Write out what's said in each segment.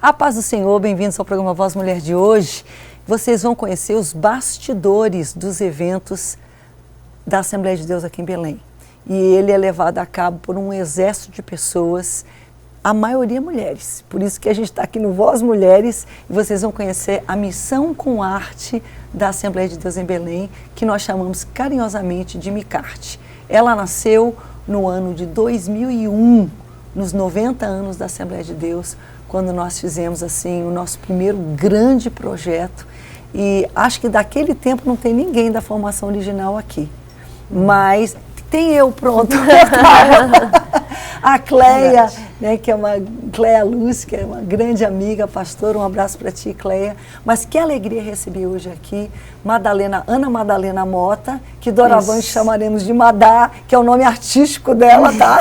A paz do Senhor, bem-vindos ao programa Voz Mulher de hoje. Vocês vão conhecer os bastidores dos eventos da Assembleia de Deus aqui em Belém. E ele é levado a cabo por um exército de pessoas, a maioria mulheres. Por isso que a gente está aqui no Voz Mulheres e vocês vão conhecer a missão com arte da Assembleia de Deus em Belém, que nós chamamos carinhosamente de Micarte. Ela nasceu no ano de 2001, nos 90 anos da Assembleia de Deus, quando nós fizemos assim o nosso primeiro grande projeto. E acho que daquele tempo não tem ninguém da formação original aqui. Mas tem eu pronto. A Cleia, né, que é uma Cleia Luz, que é uma grande amiga, pastora, um abraço para ti, Cleia. Mas que alegria receber hoje aqui Ana Madalena Mota, que doravante chamaremos de Madá, que é o nome artístico dela, tá?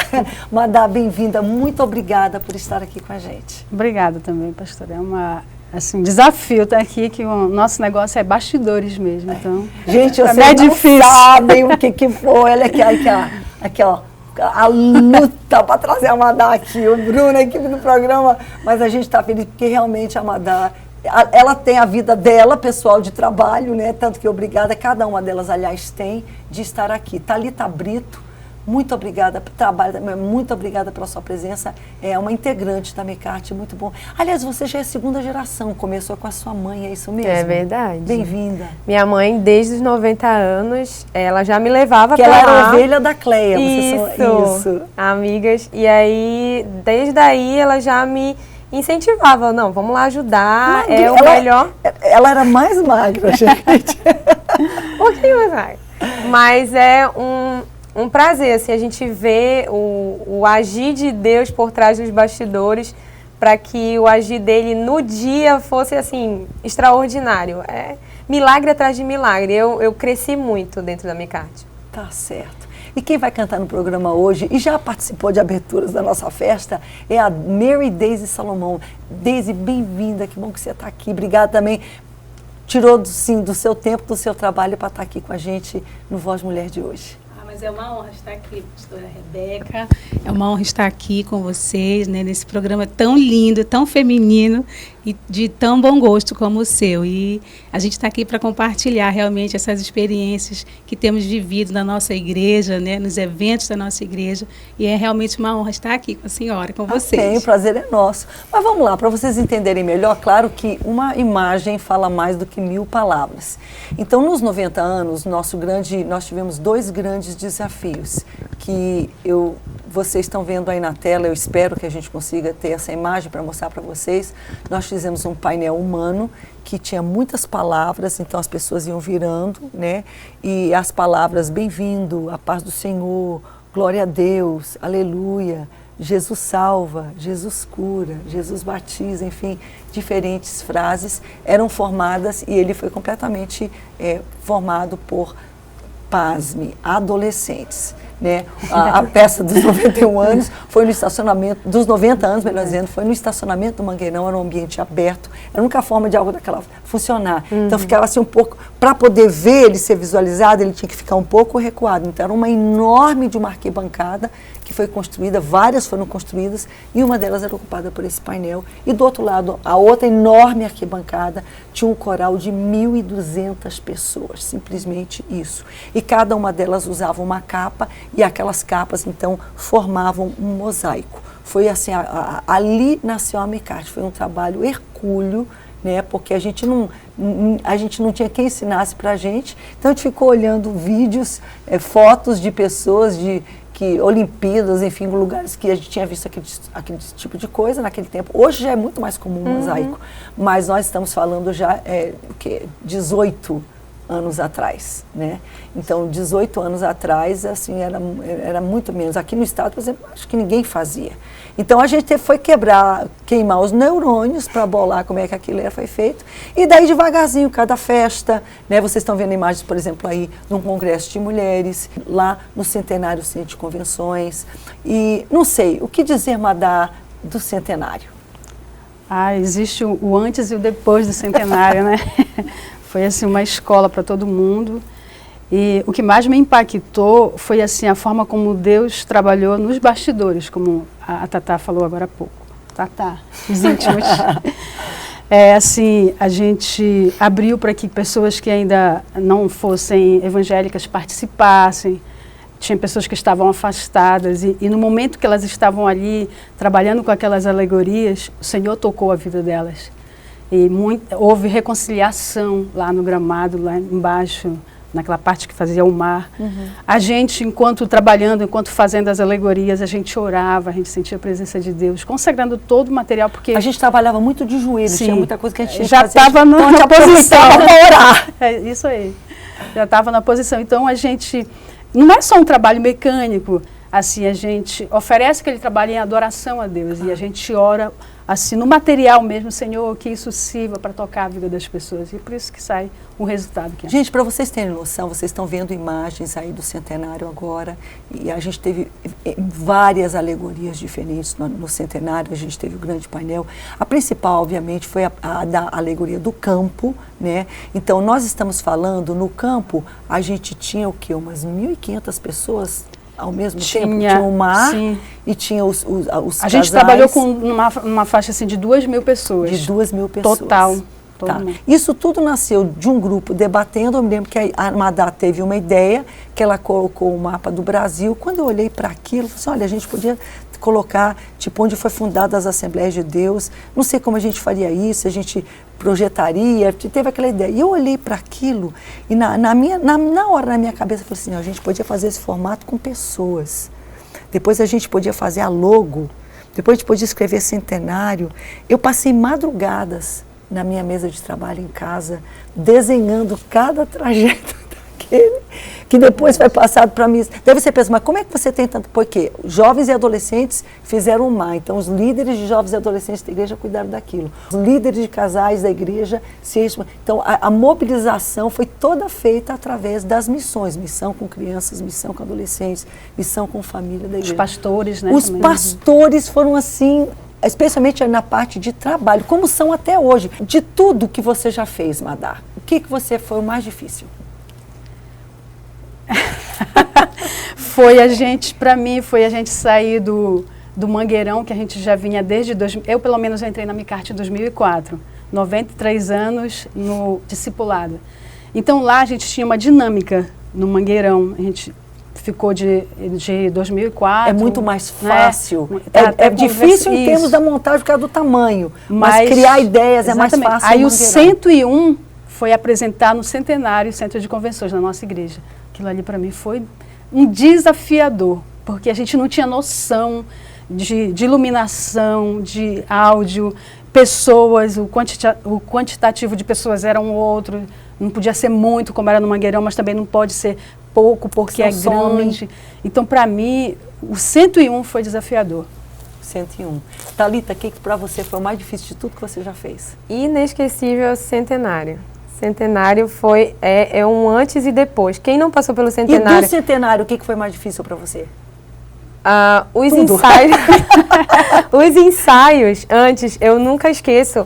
Madá, bem-vinda, muito obrigada por estar aqui com a gente. Obrigada também, pastora. É um desafio estar aqui, que o nosso negócio é bastidores mesmo, então... Gente, vocês não sabem o que foi, olha aqui, ó. A luta para trazer a Madá aqui, o Bruno, a equipe do programa, mas a gente está feliz porque realmente a Madá, ela tem a vida dela, pessoal de trabalho, né? Tanto que obrigada, cada uma delas, aliás, tem, de estar aqui. Thalita Brito, muito obrigada pelo trabalho, muito obrigada pela sua presença, é uma integrante da Micarte, muito bom. Aliás, você já é segunda geração, começou com a sua mãe, é isso mesmo? É verdade. Bem-vinda. Minha mãe, desde os 90 anos, ela já me levava para lá. Que ela era ovelha da Cleia. Isso, amigas. E aí, desde aí, ela já me incentivava. Não, vamos lá ajudar, o melhor. Ela era mais magra, gente. Um pouquinho mais magra. Mas é um prazer, assim, a gente vê o agir de Deus por trás dos bastidores, para que o agir dele no dia fosse, assim, extraordinário. É milagre atrás de milagre. Eu cresci muito dentro da Micarte. Tá certo. E quem vai cantar no programa hoje, e já participou de aberturas da nossa festa, é a Mary Daisy Salomão. Daisy, bem-vinda, que bom que você está aqui. Obrigada também. Tirou, sim, do seu tempo, do seu trabalho para estar aqui com a gente no Voz Mulher de hoje. Mas é uma honra estar aqui, pastora Rebeca, é uma honra estar aqui com vocês, né, nesse programa tão lindo, tão feminino e de tão bom gosto como o seu. E a gente está aqui para compartilhar realmente essas experiências que temos vivido na nossa igreja, né, nos eventos da nossa igreja, e é realmente uma honra estar aqui com a senhora, com vocês. Bem, o prazer é nosso. Mas vamos lá, para vocês entenderem melhor, claro que uma imagem fala mais do que 1000 palavras. Então, nos 90 anos, nós tivemos 2 grandes desafios que vocês estão vendo aí na tela. Eu espero que a gente consiga ter essa imagem para mostrar para vocês. Nós fizemos um painel humano que tinha muitas palavras, então as pessoas iam virando, né? E as palavras bem-vindo, a paz do Senhor, glória a Deus, aleluia, Jesus salva, Jesus cura, Jesus batiza, enfim, diferentes frases eram formadas e ele foi completamente formado por, pasme, adolescentes, né? A peça dos 91 anos foi no estacionamento, dos 90 anos, melhor dizendo, foi no estacionamento do Mangueirão, era um ambiente aberto, era a única forma de algo daquela funcionar. Então ficava assim um pouco, para poder ver ele ser visualizado, ele tinha que ficar um pouco recuado. Então era uma enorme de uma arquibancada que foi construída, várias foram construídas e uma delas era ocupada por esse painel. E do outro lado, a outra enorme arquibancada tinha um coral de 1.200 pessoas, simplesmente isso. E cada uma delas usava uma capa e aquelas capas, então, formavam um mosaico. Foi assim, ali nasceu a Micarte, foi um trabalho hercúleo, né, porque a gente não tinha quem ensinasse para a gente, então a gente ficou olhando vídeos, fotos de pessoas, Olimpíadas, enfim, lugares que a gente tinha visto aquele tipo de coisa naquele tempo. Hoje já é muito mais comum o mosaico, mas nós estamos falando já 18 anos atrás, né? Então, 18 anos atrás, assim, era muito menos. Aqui no estado, por exemplo, acho que ninguém fazia. Então, a gente foi queimar os neurônios para bolar como é que aquilo foi feito. E daí, devagarzinho, cada festa, né? Vocês estão vendo imagens, por exemplo, aí, num congresso de mulheres, lá no Centenário Centro de Convenções. E, não sei, o que dizer, Madá, do Centenário? Existe o antes e o depois do Centenário, né? Foi assim uma escola para todo mundo. E o que mais me impactou foi assim a forma como Deus trabalhou nos bastidores, como a Tatá falou agora há pouco. Tatá, os íntimos. Assim, a gente abriu para que pessoas que ainda não fossem evangélicas participassem. Tinha pessoas que estavam afastadas e no momento que elas estavam ali trabalhando com aquelas alegorias, o Senhor tocou a vida delas. E houve reconciliação lá no gramado, lá embaixo, naquela parte que fazia o mar. A gente, enquanto trabalhando, enquanto fazendo as alegorias, a gente orava, a gente sentia a presença de Deus, consagrando todo o material, porque... A gente trabalhava muito de joelhos, Sim, tinha muita coisa que a gente já estava na posição para orar. É isso aí, já estava na posição. Então a gente, não é só um trabalho mecânico, assim, a gente oferece aquele trabalho em adoração a Deus e a gente ora assim, no material mesmo, Senhor, que isso sirva para tocar a vida das pessoas. E por isso que sai o resultado que é. Gente, para vocês terem noção, vocês estão vendo imagens aí do centenário agora, e a gente teve várias alegorias diferentes no centenário, a gente teve o grande painel. A principal, obviamente, foi a da alegoria do campo, né? Então, nós estamos falando, no campo, a gente tinha o quê? Umas 1.500 pessoas ao mesmo tempo? Tinha o mar, sim, e tinha os casais. A gente trabalhou com uma faixa assim, de 2.000 pessoas. De 2.000 pessoas. Total. Tá. Isso tudo nasceu de um grupo debatendo. Eu me lembro que a Madá teve uma ideia, que ela colocou o mapa do Brasil. Quando eu olhei para aquilo, eu falei assim, olha, a gente podia colocar, tipo, onde foi fundadas as Assembleias de Deus. Não sei como a gente faria isso, a gente projetaria, teve aquela ideia. E eu olhei para aquilo e na hora, na minha cabeça, eu falei assim, a gente podia fazer esse formato com pessoas. Depois a gente podia fazer a logo, depois a gente podia escrever centenário. Eu passei madrugadas na minha mesa de trabalho em casa, desenhando cada trajeto daquele, que depois foi passado para mim. Deve ser pensado, mas como é que você tem tanto... Porque jovens e adolescentes fizeram o mar, então os líderes de jovens e adolescentes da igreja cuidaram daquilo. Os líderes de casais da igreja Então a mobilização foi toda feita através das missões, missão com crianças, missão com adolescentes, missão com família da igreja. Os pastores, né? Os também. pastores foram assim... especialmente na parte de trabalho, como são até hoje. De tudo que você já fez, Madá, o que você foi o mais difícil? Para mim, foi a gente sair do Mangueirão, que a gente já vinha desde... Eu, pelo menos, entrei na Micarte em 2004, 93 anos no discipulado. Então, lá a gente tinha uma dinâmica no Mangueirão, a gente... ficou de 2004. É muito mais fácil. Né? É difícil em termos da montagem por causa do tamanho, mas criar ideias exatamente. É mais fácil. Aí o 101 foi apresentar no Centenário Centro de Convenções, na nossa igreja. Aquilo ali para mim foi um desafiador, porque a gente não tinha noção de iluminação, de áudio, pessoas, o quantitativo de pessoas era um outro, não podia ser muito como era no Mangueirão, mas também não pode ser pouco porque é grande. Então, para mim, o 101 foi desafiador. 101. Thalita, o que para você foi o mais difícil de tudo que você já fez? Inesquecível Centenário. Centenário foi um antes e depois. Quem não passou pelo Centenário... E do Centenário, o que foi mais difícil para você? Os ensaios... os ensaios, antes, eu nunca esqueço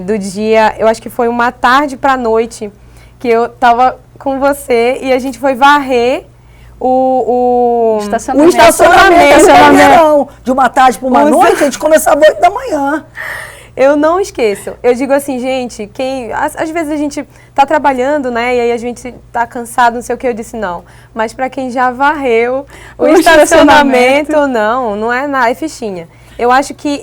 do dia... Eu acho que foi uma tarde para a noite que eu estava com você e a gente foi varrer o estacionamento. De uma tarde para uma noite, a gente começava às 8 da manhã. Eu não esqueço. Eu digo assim, gente, às vezes a gente tá trabalhando, né, e aí a gente tá cansado, não sei o que, eu disse não. Mas para quem já varreu o estacionamento, não é nada, é fichinha. Eu acho que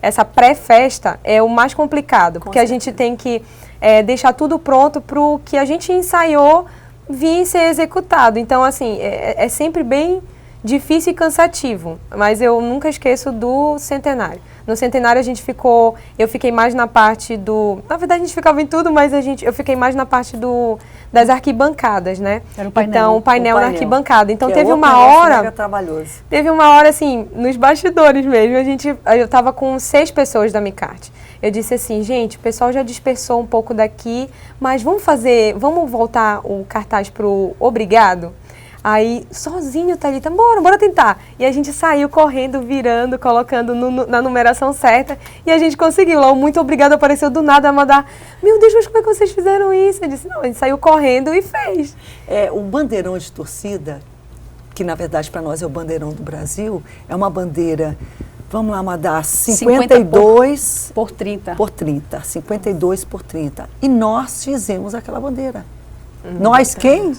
essa pré-festa é o mais complicado, porque a gente tem que deixar tudo pronto para o que a gente ensaiou vir ser executado. Então, assim, é sempre bem difícil e cansativo, mas eu nunca esqueço do Centenário. No Centenário eu fiquei mais na parte na verdade a gente ficava em tudo, mas eu fiquei mais na parte das arquibancadas, né? Era o painel. Então, o painel na arquibancada. Então, teve teve uma hora, assim, nos bastidores mesmo, eu tava com 6 pessoas da Micarte. Eu disse assim, gente, o pessoal já dispersou um pouco daqui, mas vamos voltar o cartaz pro obrigado? Aí, sozinho, Thalita, bora tentar. E a gente saiu correndo, virando, colocando na numeração certa. E a gente conseguiu. Lá o muito obrigado apareceu do nada a mandar, meu Deus, mas como é que vocês fizeram isso? Eu disse, não, a gente saiu correndo e fez. O bandeirão de torcida, que na verdade para nós é o bandeirão do Brasil, é uma bandeira, vamos lá, Madá, 52 por 30. por 30, 52 por 30. E nós fizemos aquela bandeira. Nós quem?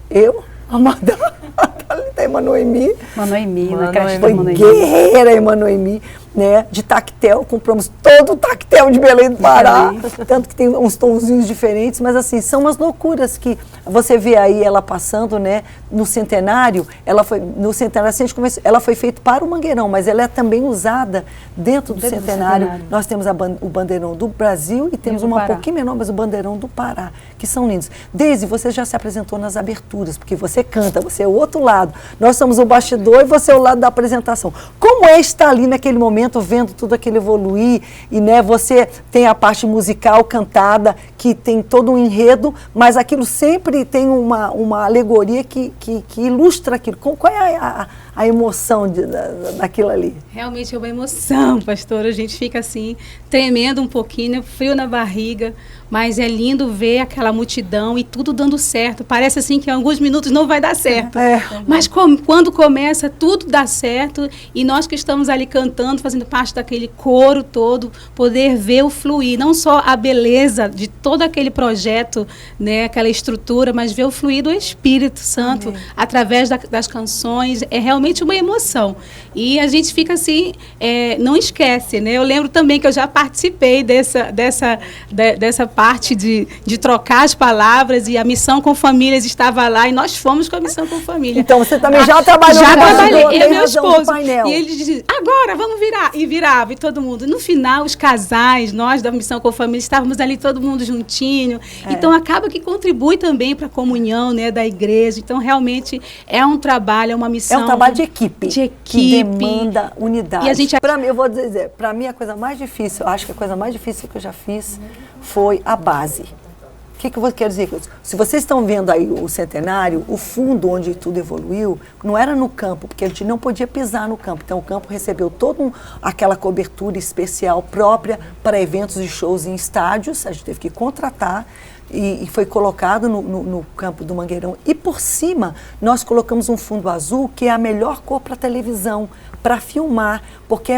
Eu, a Madá, a Thalita, a Emanuemi. Manoemi, na creche da Foi Manoemi. guerreira, Emanuemi, né? De tactel, compramos todo o tactel de Belém do Pará, tanto que tem uns tonzinhos diferentes, mas assim, são umas loucuras que você vê aí ela passando, né? No centenário, assim, a gente começou, ela foi feita para o Mangueirão, mas ela é também usada dentro do centenário. Nós temos o bandeirão do Brasil e temos uma um pouquinho menor, mas o bandeirão do Pará, que são lindos. Deise, você já se apresentou nas aberturas, porque você canta, você é o outro lado. Nós somos o bastidor e você é o lado da apresentação. Como é estar ali naquele momento, vendo tudo aquilo evoluir, e né, você tem a parte musical cantada, que tem todo um enredo, mas aquilo sempre tem uma alegoria que ilustra aquilo. Qual é a emoção daquilo ali? Realmente é uma emoção, pastora. A gente fica assim, tremendo um pouquinho, frio na barriga, mas é lindo ver aquela multidão e tudo dando certo. Parece assim que em alguns minutos não vai dar certo. Mas quando começa, tudo dá certo, e nós que estamos ali cantando, fazendo parte daquele coro todo, poder ver o fluir, não só a beleza de todo aquele projeto, né, aquela estrutura, mas ver o fluir do Espírito Santo através das canções, é realmente uma emoção. E a gente fica assim, não esquece, né? Eu lembro também que eu já participei dessa parte de trocar as palavras, e a Missão com Famílias estava lá, e nós fomos com a Missão com Família. Então você também já trabalhou já no trabalhei, bastidor, eu e meu esposo. painel. E ele dizia, agora, vamos virar. E virava, e todo mundo. No final, os casais, nós da Missão com Família, estávamos ali todo mundo juntinho. Então, acaba que contribui também para a comunhão, né, da igreja. Então, realmente, é um trabalho, é uma missão. É um trabalho de equipe. Que demanda unidade. E a gente... Para mim, eu vou dizer, para mim a coisa mais difícil, acho que a coisa mais difícil que eu já fiz foi a base. O que eu quero dizer com isso? Se vocês estão vendo aí o centenário, o fundo onde tudo evoluiu, não era no campo, porque a gente não podia pisar no campo. Então o campo recebeu toda aquela cobertura especial própria para eventos e shows em estádios, a gente teve que contratar, e foi colocado no campo do Mangueirão. E por cima, nós colocamos um fundo azul, que é a melhor cor para televisão, para filmar, porque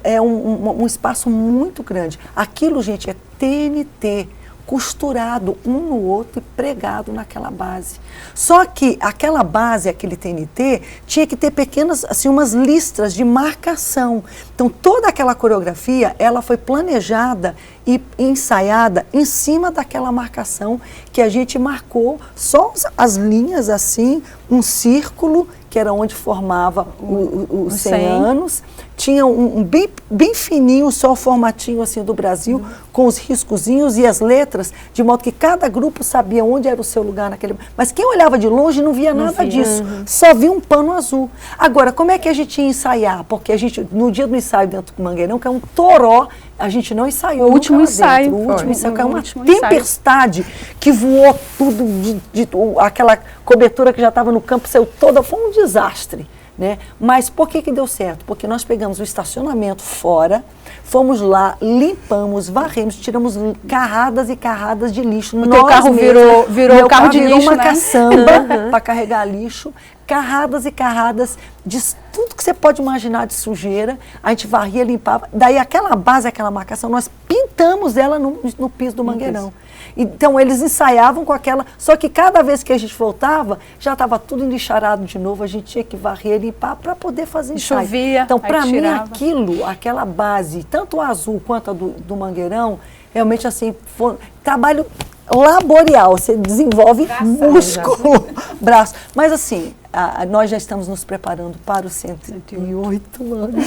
é um espaço muito grande. Aquilo, gente, é TNT, costurado um no outro e pregado naquela base. Só que aquela base, aquele TNT, tinha que ter pequenas, assim, umas listras de marcação. Então, toda aquela coreografia, ela foi planejada e ensaiada em cima daquela marcação que a gente marcou, só as linhas assim, um círculo, que era onde formava os 100 anos. Tinha bem fininho, só o formatinho assim do Brasil, com os riscozinhos e as letras, de modo que cada grupo sabia onde era o seu lugar naquele... Mas quem olhava de longe não via nada disso, só via um pano azul. Agora, como é que a gente ia ensaiar? Porque a gente, no dia do ensaio dentro do Mangueirão, que é um toró, a gente não ensaiou. O último ensaio. O último ensaio, que é uma tempestade que voou tudo, aquela cobertura que já estava no campo, saiu toda, foi um desastre. Né? Mas por que deu certo? Porque nós pegamos o estacionamento fora, fomos lá, limpamos, varremos, tiramos carradas e carradas de lixo. O teu carro virou carro de lixo, uma né? caçamba para carregar lixo, carradas e carradas de tudo que você pode imaginar de sujeira. A gente varria, limpava. Daí aquela base, aquela marcação, nós pintamos ela no piso do Mangueirão. Então, eles ensaiavam com aquela... Só que cada vez que a gente voltava, já estava tudo enlixarado de novo, a gente tinha que varrer, limpar para poder fazer ensaio. Chovia, então, para mim, tirava. aquela base, tanto o azul quanto a do Mangueirão, realmente assim, foi trabalho laboral, você desenvolve músculo, braço. Mas assim, nós já estamos nos preparando para os 108 anos.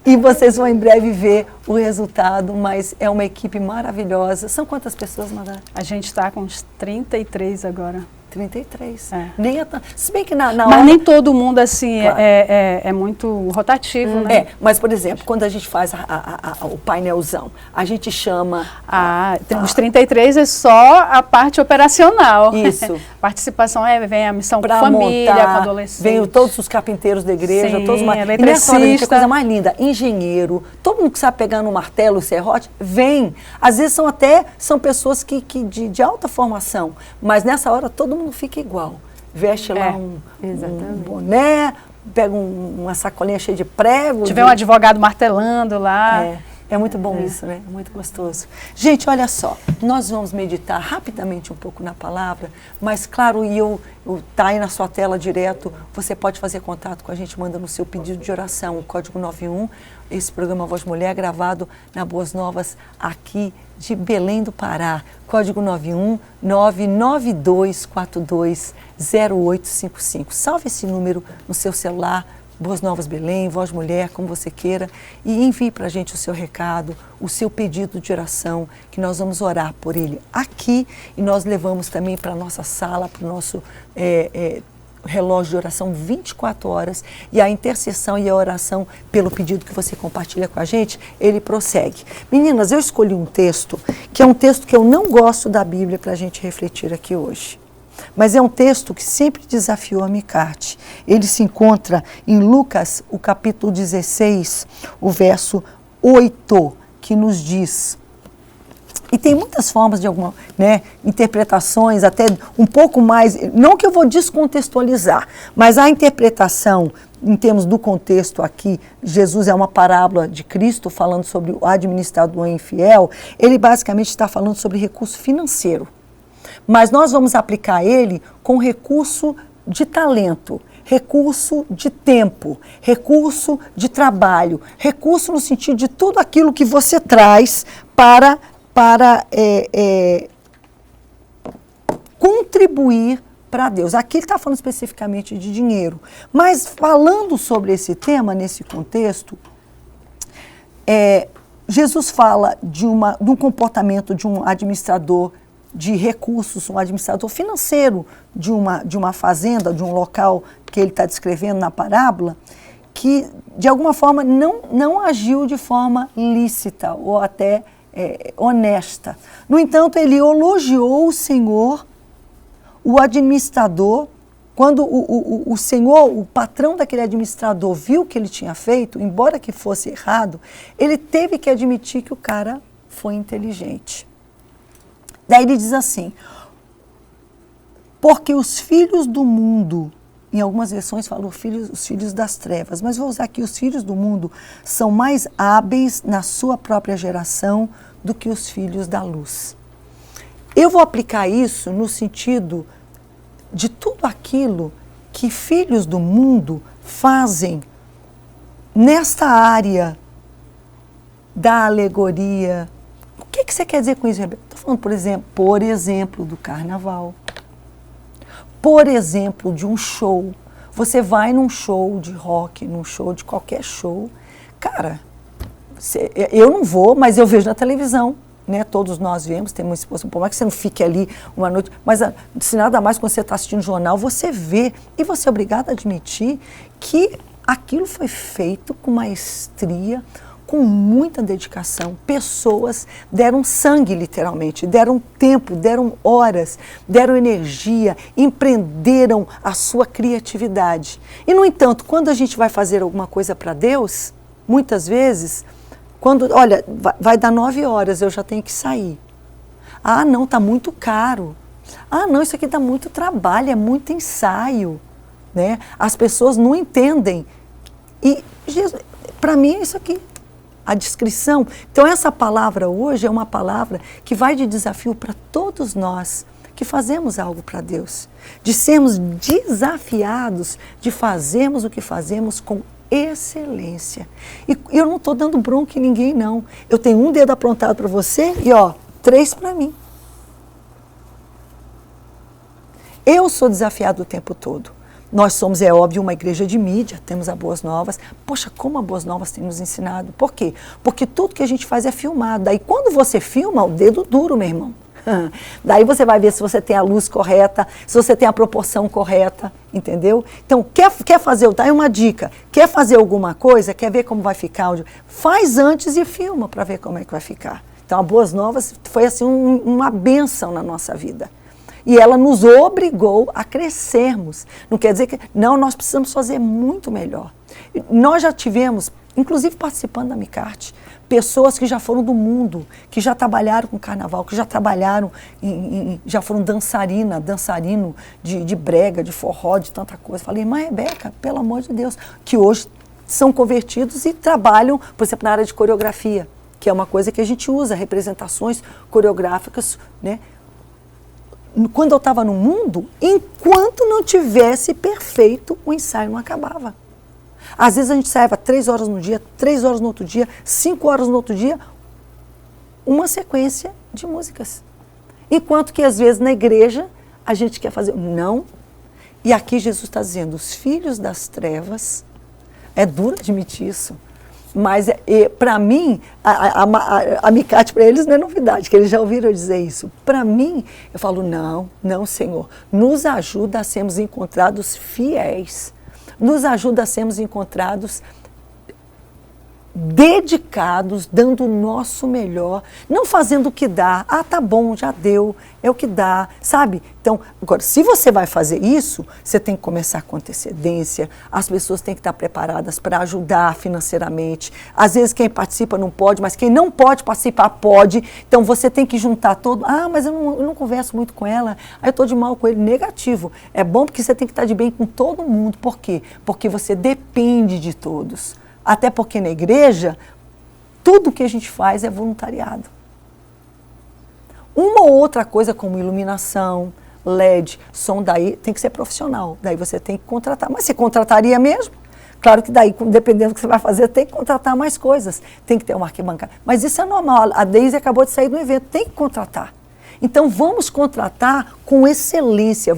E vocês vão em breve ver o resultado, mas é uma equipe maravilhosa. São quantas pessoas, Madá? A gente está com uns 33 agora. 33. É. Nem é se bem que na mas hora... nem todo mundo assim Claro. é muito rotativo, né? Mas, por exemplo, quando a gente faz o painelzão, a gente chama... Os 33 é só a parte operacional. Isso. Participação vem a missão com Pra família, montar, com adolescentes. vem todos os carpinteiros da igreja, Sim, todos mais. E nessa hora, gente, a coisa mais linda, engenheiro, todo mundo que sabe pegar no martelo, o serrote, vem. Às vezes são pessoas de alta formação, mas nessa hora todo mundo fica igual. veste lá um boné, pega uma sacolinha cheia de prego. Tiver um advogado martelando lá. É muito bom isso, né? É muito gostoso. Gente, olha só, nós vamos meditar rapidamente um pouco na palavra, mas claro, tá aí na sua tela direto, você pode fazer contato com a gente, manda no seu pedido de oração, o código 91, esse programa Voz Mulher, gravado na Boas Novas, aqui de Belém do Pará, código 91 99242 0855. Salve esse número no seu celular, Boas Novas Belém, Voz Mulher, como você queira, e envie para a gente o seu recado, o seu pedido de oração, que nós vamos orar por ele aqui, e nós levamos também para a nossa sala, para o nosso relógio de oração 24 horas, e a intercessão e a oração pelo pedido que você compartilha com a gente, ele prossegue. Meninas, eu escolhi um texto, que é um texto que eu não gosto da Bíblia para a gente refletir aqui hoje. Mas é um texto que sempre desafiou a Micarte. Ele se encontra em Lucas, o capítulo 16, o verso 8, que nos diz... E tem muitas formas de alguma, interpretações, até um pouco mais... Não que eu vou descontextualizar, mas a interpretação, em termos do contexto aqui, Jesus é uma parábola de Cristo falando sobre o administrador infiel, ele basicamente está falando sobre recurso financeiro. Mas nós vamos aplicar ele com recurso de talento, recurso de tempo, recurso de trabalho, recurso no sentido de tudo aquilo que você traz para contribuir para Deus. Aqui ele está falando especificamente de dinheiro. Mas falando sobre esse tema, nesse contexto, Jesus fala de um comportamento de um administrador de recursos, um administrador financeiro de uma fazenda, de um local que ele está descrevendo na parábola, que de alguma forma não agiu de forma lícita ou até honesta. No entanto, ele elogiou o Senhor, o administrador, quando o Senhor, o patrão daquele administrador, viu o que ele tinha feito, embora que fosse errado, ele teve que admitir que o cara foi inteligente. Daí ele diz assim, porque os filhos do mundo, em algumas versões falam os filhos das trevas, mas vou usar aqui, os filhos do mundo são mais hábeis na sua própria geração do que os filhos da luz. Eu vou aplicar isso no sentido de tudo aquilo que filhos do mundo fazem nesta área da alegoria. O que você quer dizer com isso, Rebeca? Estou falando, por exemplo, do carnaval. Por exemplo, de um show. Você vai num show de rock, num show de qualquer show. Cara, eu não vou, mas eu vejo na televisão. Né? Todos nós vemos, tem uma exposição, por mais que você não fique ali uma noite, mas se nada mais quando você está assistindo o jornal, você vê, e você é obrigado a admitir que aquilo foi feito com maestria, com muita dedicação. Pessoas deram sangue, literalmente, deram tempo, deram horas, deram energia, empreenderam a sua criatividade. E, no entanto, quando a gente vai fazer alguma coisa para Deus, muitas vezes, olha, vai dar 9 horas, eu já tenho que sair. Ah, não, está muito caro. Ah, não, isso aqui dá muito trabalho, é muito ensaio. Né? As pessoas não entendem. E, para mim, é isso aqui. A descrição. Então, essa palavra hoje é uma palavra que vai de desafio para todos nós que fazemos algo para Deus. De sermos desafiados de fazermos o que fazemos com excelência. E eu não estou dando bronca em ninguém, não. Eu tenho um dedo apontado para você e, 3 para mim. Eu sou desafiado o tempo todo. Nós somos, é óbvio, uma igreja de mídia, temos a Boas Novas. Poxa, como a Boas Novas tem nos ensinado. Por quê? Porque tudo que a gente faz é filmado. Daí quando você filma, o dedo duro, meu irmão. Daí você vai ver se você tem a luz correta, se você tem a proporção correta, entendeu? Então, quer fazer, tá aí uma dica, quer fazer alguma coisa, quer ver como vai ficar, faz antes e filma para ver como é que vai ficar. Então, a Boas Novas foi assim uma bênção na nossa vida. E ela nos obrigou a crescermos. Não quer dizer que... Não, nós precisamos fazer muito melhor. Nós já tivemos inclusive participando da Micarte, pessoas que já foram do mundo, que já trabalharam com carnaval, que já trabalharam, já foram dançarino de brega, de forró, de tanta coisa. Falei, irmã Rebeca, pelo amor de Deus, que hoje são convertidos e trabalham, por exemplo, na área de coreografia, que é uma coisa que a gente usa, representações coreográficas, né? Quando eu estava no mundo, enquanto não tivesse perfeito, o ensaio não acabava. Às vezes a gente ensaiava 3 horas no dia, 3 horas no outro dia, 5 horas no outro dia, uma sequência de músicas. Enquanto que às vezes na igreja a gente quer fazer, não. E aqui Jesus está dizendo, os filhos das trevas, é duro admitir isso, mas para mim, a Micarte para eles não é novidade, que eles já ouviram eu dizer isso. Para mim, eu falo, não, Senhor, nos ajuda a sermos encontrados fiéis, nos ajuda a sermos encontrados dedicados, dando o nosso melhor, não fazendo o que dá. Ah, tá bom, já deu, é o que dá, sabe? Então, agora, se você vai fazer isso, você tem que começar com antecedência, as pessoas têm que estar preparadas para ajudar financeiramente. Às vezes quem participa não pode, mas quem não pode participar pode. Então, você tem que juntar todo. Ah, mas eu não converso muito com ela, aí eu estou de mal com ele. Negativo. É bom porque você tem que estar de bem com todo mundo. Por quê? Porque você depende de todos. Até porque na igreja, tudo que a gente faz é voluntariado. Uma ou outra coisa como iluminação, LED, som, daí tem que ser profissional. Daí você tem que contratar. Mas você contrataria mesmo? Claro que daí, dependendo do que você vai fazer, tem que contratar mais coisas. Tem que ter uma arquibancada. Mas isso é normal. A Deise acabou de sair do evento. Tem que contratar. Então, vamos contratar com excelência.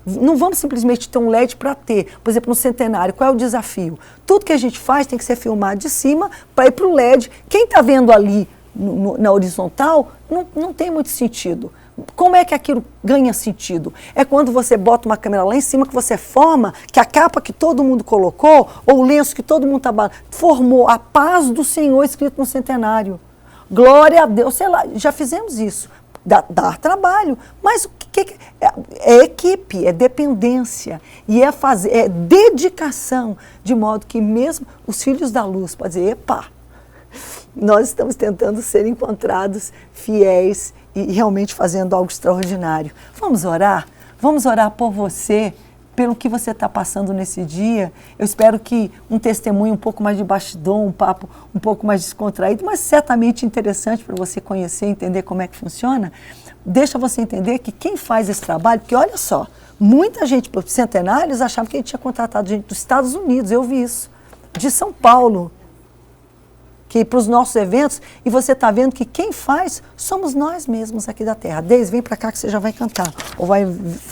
Não vamos simplesmente ter um LED para ter. Por exemplo, no centenário, qual é o desafio? Tudo que a gente faz tem que ser filmado de cima para ir para o LED. Quem está vendo ali na horizontal não tem muito sentido. Como é que aquilo ganha sentido? É quando você bota uma câmera lá em cima, que você forma, que a capa que todo mundo colocou, ou o lenço que todo mundo formou a paz do Senhor escrito no centenário. Glória a Deus, sei lá, já fizemos isso. Dá trabalho, mas o que é equipe, é dependência, e é dedicação, de modo que mesmo os filhos da luz podem dizer, epa, nós estamos tentando ser encontrados fiéis e realmente fazendo algo extraordinário. Vamos orar? Vamos orar por você, pelo que você está passando nesse dia. Eu espero que um testemunho um pouco mais de bastidor, um papo um pouco mais descontraído, mas certamente interessante para você conhecer, entender como é que funciona. Deixa você entender que quem faz esse trabalho, porque olha só, muita gente, por centenários, achava que a gente tinha contratado gente dos Estados Unidos, eu vi isso, de São Paulo, que para os nossos eventos, e você está vendo que quem faz somos nós mesmos aqui da terra. Deise, vem para cá que você já vai cantar. Ou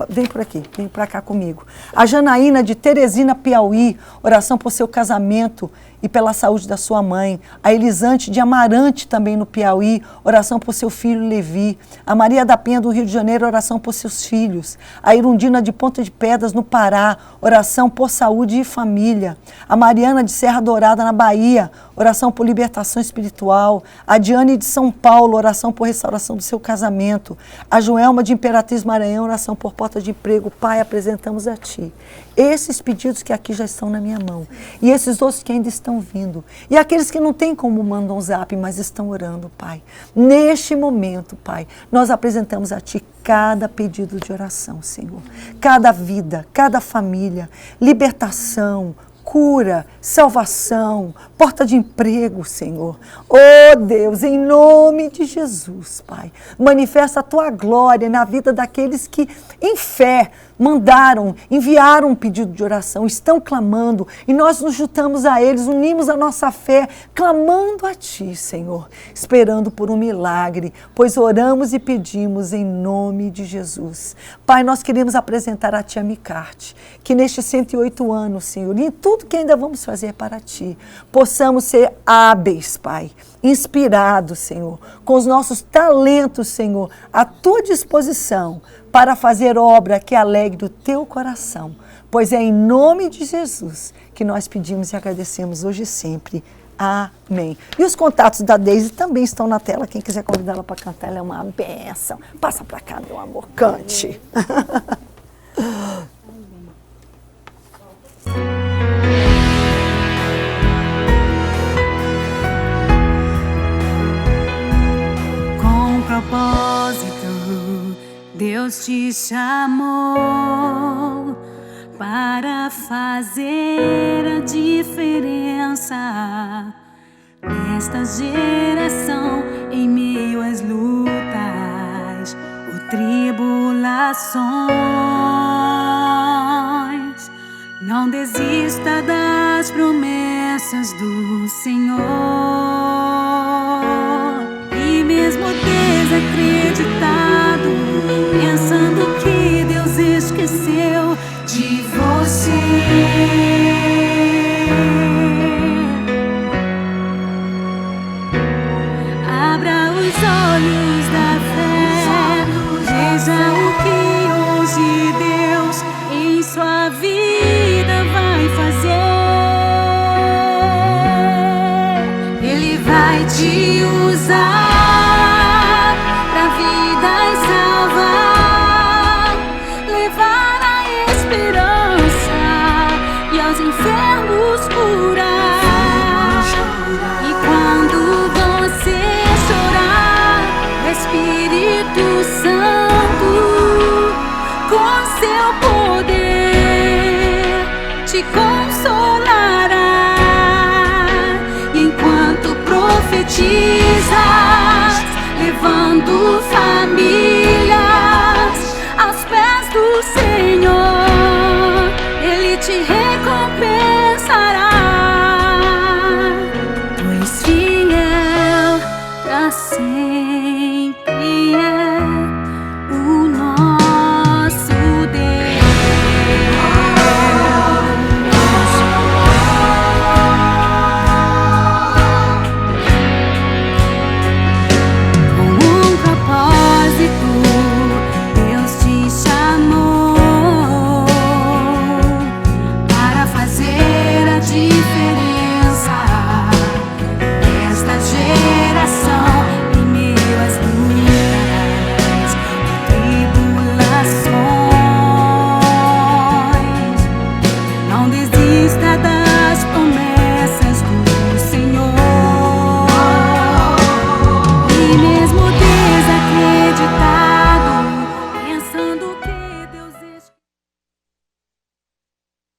vem por aqui, vem para cá comigo. A Janaína de Teresina, Piauí, oração por seu casamento e pela saúde da sua mãe. A Elisante de Amarante, também no Piauí, oração por seu filho Levi. A Maria da Penha do Rio de Janeiro, oração por seus filhos. A Irundina de Ponta de Pedras, no Pará, oração por saúde e família. A Mariana de Serra Dourada, na Bahia, oração por libertação espiritual. A Diane de São Paulo, oração por restauração do seu casamento. A Joelma de Imperatriz Maranhão, oração por porta de emprego. Pai, apresentamos a Ti esses pedidos que aqui já estão na minha mão. E esses outros que ainda estão vindo. E aqueles que não têm como mandam um zap, mas estão orando, Pai. Neste momento, Pai, nós apresentamos a Ti cada pedido de oração, Senhor. Cada vida, cada família, libertação, cura, salvação, porta de emprego, Senhor. Oh Deus, em nome de Jesus, Pai, manifesta a Tua glória na vida daqueles que, em fé, enviaram um pedido de oração, estão clamando, e nós nos juntamos a eles, unimos a nossa fé, clamando a Ti, Senhor, esperando por um milagre, pois oramos e pedimos em nome de Jesus. Pai, nós queremos apresentar a Ti a Micarte, que nestes 108 anos, Senhor, e em tudo que ainda vamos fazer para Ti, possamos ser hábeis, Pai, inspirados, Senhor, com os nossos talentos, Senhor, à Tua disposição, para fazer obra que alegre o Teu coração, pois é em nome de Jesus que nós pedimos e agradecemos hoje e sempre. Amém. E os contatos da Deise também estão na tela. Quem quiser convidá-la para cantar, ela é uma bênção. Passa para cá, meu amor, cante. Deus te chamou para fazer a diferença nesta geração, em meio às lutas ou tribulações. Não desista das promessas do Senhor. E mesmo desacreditado, pensando que Deus esqueceu de você, abra os olhos da fé, veja o que hoje Deus em sua vida vai fazer. Ele vai te usar pra vida salvar, levar a esperança e aos enfermos curar. E quando você chorar, o Espírito Santo com seu poder te consolará. E enquanto profetizas, levando família